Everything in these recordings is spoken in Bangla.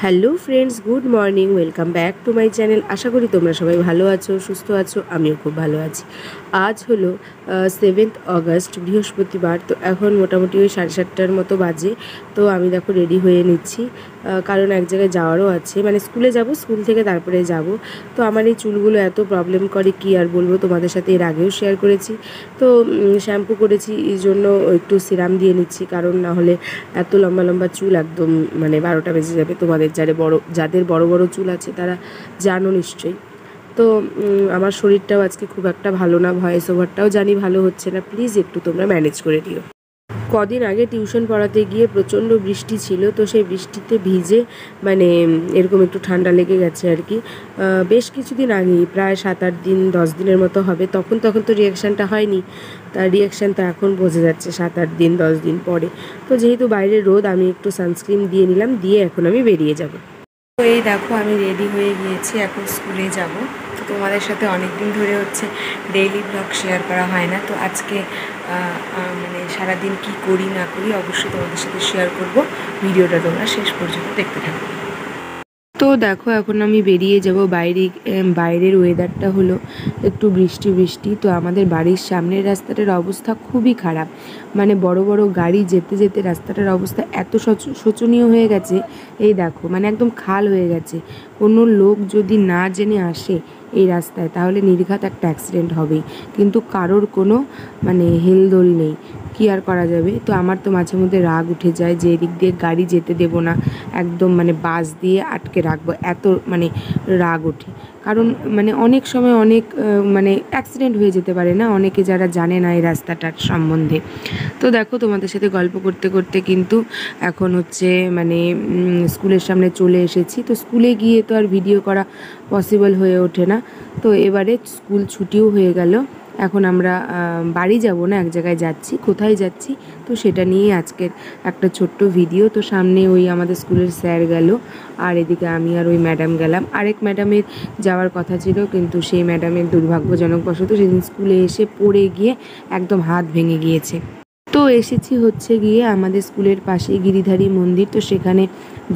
Hello friends, good morning, welcome back to my channel. আশা করি তোমরা সবাই ভালো আছো, সুস্থ আছো। আমিও খুব ভালো আছি। আজ হলো 7th অগস্ট, বৃহস্পতিবার। তো এখন মোটামুটি ওই 7:30টার মতো বাজে। তো আমি দেখো রেডি হয়ে নিচ্ছি, কারণ এক জায়গায় যাওয়ারও আছে, মানে স্কুলে যাব, স্কুল থেকে তারপরে যাব। তো আমার এই চুলগুলো এত প্রবলেম করে, কি আর বলবো, তোমাদের সাথে এর আগেও শেয়ার করেছি। তো শ্যাম্পু করেছি, এই জন্য একটু সিরাম দিয়ে নিচ্ছি, কারণ না হলে এত লম্বা লম্বা চুল একদম মানে 12টা বেজে যাবে। তোমাদের যাদের বড় বড় চুল আছে তারা জানো নিশ্চয়ই। তো আমার শরীরটাও আজকে খুব একটা ভালো না, ভয়েস ওভারটাও জানি ভালো হচ্ছে না, প্লিজ একটু তোমরা ম্যানেজ করে দিও। কদিন আগে টিউশন পড়াতে গিয়ে প্রচণ্ড বৃষ্টি ছিল, তো সেই বৃষ্টিতে ভিজে মানে এরকম একটু ঠান্ডা লেগে গেছে আর কি। বেশ কিছুদিন আগেই, প্রায় 7-8 দিন 10 দিনের মতো হবে। তখন তো রিয়াকশানটা হয়নি, তার রিয়াকশান তো এখন বোঝা যাচ্ছে 7-8 দিন 10 দিন পরে। তো যেহেতু বাইরে রোদ, আমি একটু সানস্ক্রিন দিয়ে নিলাম, দিয়ে এখন আমি বেরিয়ে যাব। তো এই দেখো আমি রেডি হয়ে গিয়েছি, এখন স্কুলে যাব। তো তোমাদের সাথে অনেক দিন ধরে হচ্ছে ডেইলি ব্লগ শেয়ার করা হয় না, তো আজকে মানে সারাদিন কি করি না করি অবশ্যই তোমাদের সাথে শেয়ার করব। ভিডিওটা তোমরা শেষ পর্যন্ত দেখতে থাকো। তো দেখো এখন আমি বেরিয়ে যাব। বাইরের ওয়েদারটা হলো একটু বৃষ্টি বৃষ্টি। তো আমাদের বাড়ির সামনের রাস্তাটার অবস্থা খুবই খারাপ, মানে বড় বড় গাড়ি যেতে যেতে রাস্তাটার অবস্থা এত শোচনীয় হয়ে গেছে। এই দেখো মানে একদম খাল হয়ে গেছে। কোনো লোক যদি না জেনে আসে এই রাস্তায়, তাহলে নির্ঘাত একটা অ্যাক্সিডেন্ট হবেই, কিন্তু কারোর কোনো মানে হেলদোল নেই, কী আর করা যাবে। তো আমার তো মাঝে মধ্যে রাগ উঠে যায় যে এদিক দিয়ে গাড়ি যেতে দেবো না, একদম মানে বাস দিয়ে আটকে রাখবো, এত মানে রাগ ওঠে। কারণ মানে অনেক সময় অনেক মানে অ্যাক্সিডেন্ট হয়ে যেতে পারে না, অনেকে যারা জানে না এই রাস্তাটার সম্বন্ধে। তো দেখো তোমাদের সাথে গল্প করতে করতে কিন্তু এখন হচ্ছে মানে স্কুলের সামনে চলে এসেছি। তো স্কুলে গিয়ে তো আর ভিডিও করা পসিবল হয়ে ওঠে না। তো এবারে স্কুল ছুটিও হয়ে গেল, এখন আমরা বাড়ি যাব না, এক জায়গায় যাচ্ছি। কোথায় যাচ্ছি তো সেটা নিয়ে আজকের একটা ছোট্ট ভিডিও। তো সামনে ওই আমাদের স্কুলের স্যার গেল, আর এদিকে আমি আর ওই ম্যাডাম গেলাম। আরেক ম্যাডামের যাওয়ার কথা ছিল, কিন্তু সেই ম্যাডামের দুর্ভাগ্যজনকবশত সেদিন স্কুলে এসে পড়ে গিয়ে একদম হাত ভেঙে গিয়েছে। তো এসেছি হচ্ছে গিয়ে আমাদের স্কুলের পাশে গিরিধারী মন্দির। তো সেখানে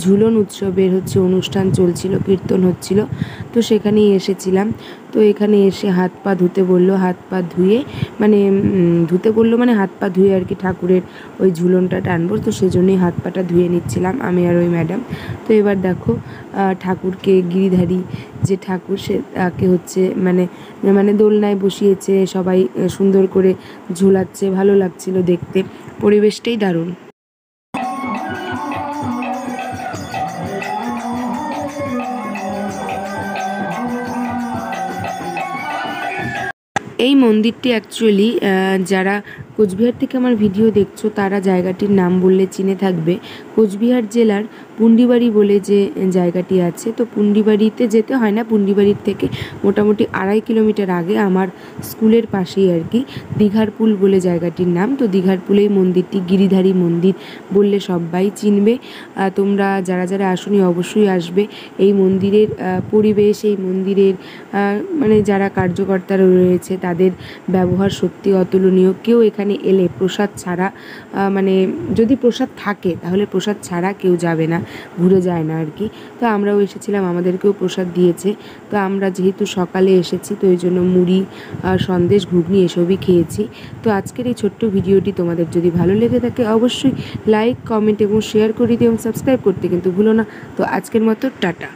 ঝুলন উৎসবের হচ্ছে অনুষ্ঠান চলছিল, কীর্তন হচ্ছিল, তো সেখানেই এসেছিলাম। তো এখানে এসে হাত পা ধুতে বললো, হাত পা ধুয়ে মানে ধুতে বললো মানে হাত পা ধুয়ে আর কি ঠাকুরের ওই ঝুলনটা টানবো, তো সেজন্যই হাত পাটা ধুয়ে নিচ্ছিলাম আমি আর ওই ম্যাডাম। তো এবার দেখো ঠাকুরকে, গিরিধারী যে ঠাকুর, সে তাকে হচ্ছে মানে মানে দোলনায় বসিয়েছে, সবাই সুন্দর করে ঝুলাচ্ছে, ভালো লাগছিল দেখতে, পরিবেশটাই দারুণ। এই মন্দিরটি অ্যাকচুয়ালি যারা কোচবিহার থেকে আমার ভিডিও দেখছো তারা জায়গাটির নাম বললে চিনে থাকবে। কোচবিহার জেলার পুন্ডিবাড়ি বলে যে জায়গাটি আছে, তো পুন্ডিবাড়িতে যেতে হয় না, পুন্ডিবাড়ির থেকে মোটামুটি 2.5 কিলোমিটার আগে আমার স্কুলের পাশেই আর কি দীঘার পুল বলে জায়গাটির নাম। তো দীঘার পুলেই মন্দিরটি, গিরিধারী মন্দির বললে সবাই চিনবে। তোমরা যারা যারা আসোনি অবশ্যই আসবে। এই মন্দিরের পরিবেশ, এই মন্দিরের মানে যারা কার্যকর্তারা রয়েছে তাদের ব্যবহার সত্যি অতুলনীয়। কেউ এখানে এলে প্রসাদ ছাড়া মানে যদি প্রসাদ থাকে তাহলে প্রসাদ ছাড়া কেউ যাবে না, ঘুরে যায় না আর কি। তো আমরাও এসেছিলাম, আমাদেরকেও প্রসাদ দিয়েছে। তো আমরা যেহেতু সকালে এসেছি, তো এই জন্য মুড়ি, সন্দেশ, ঘুগনি এসবই খেয়েছি। তো আজকের এই ছোট্ট ভিডিওটি তোমাদের যদি ভালো লেগে থাকে অবশ্যই লাইক, কমেন্ট এবং শেয়ার করে দিও, এবং সাবস্ক্রাইব করতে কিন্তু ভুলো না। তো আজকের মতো টাটা।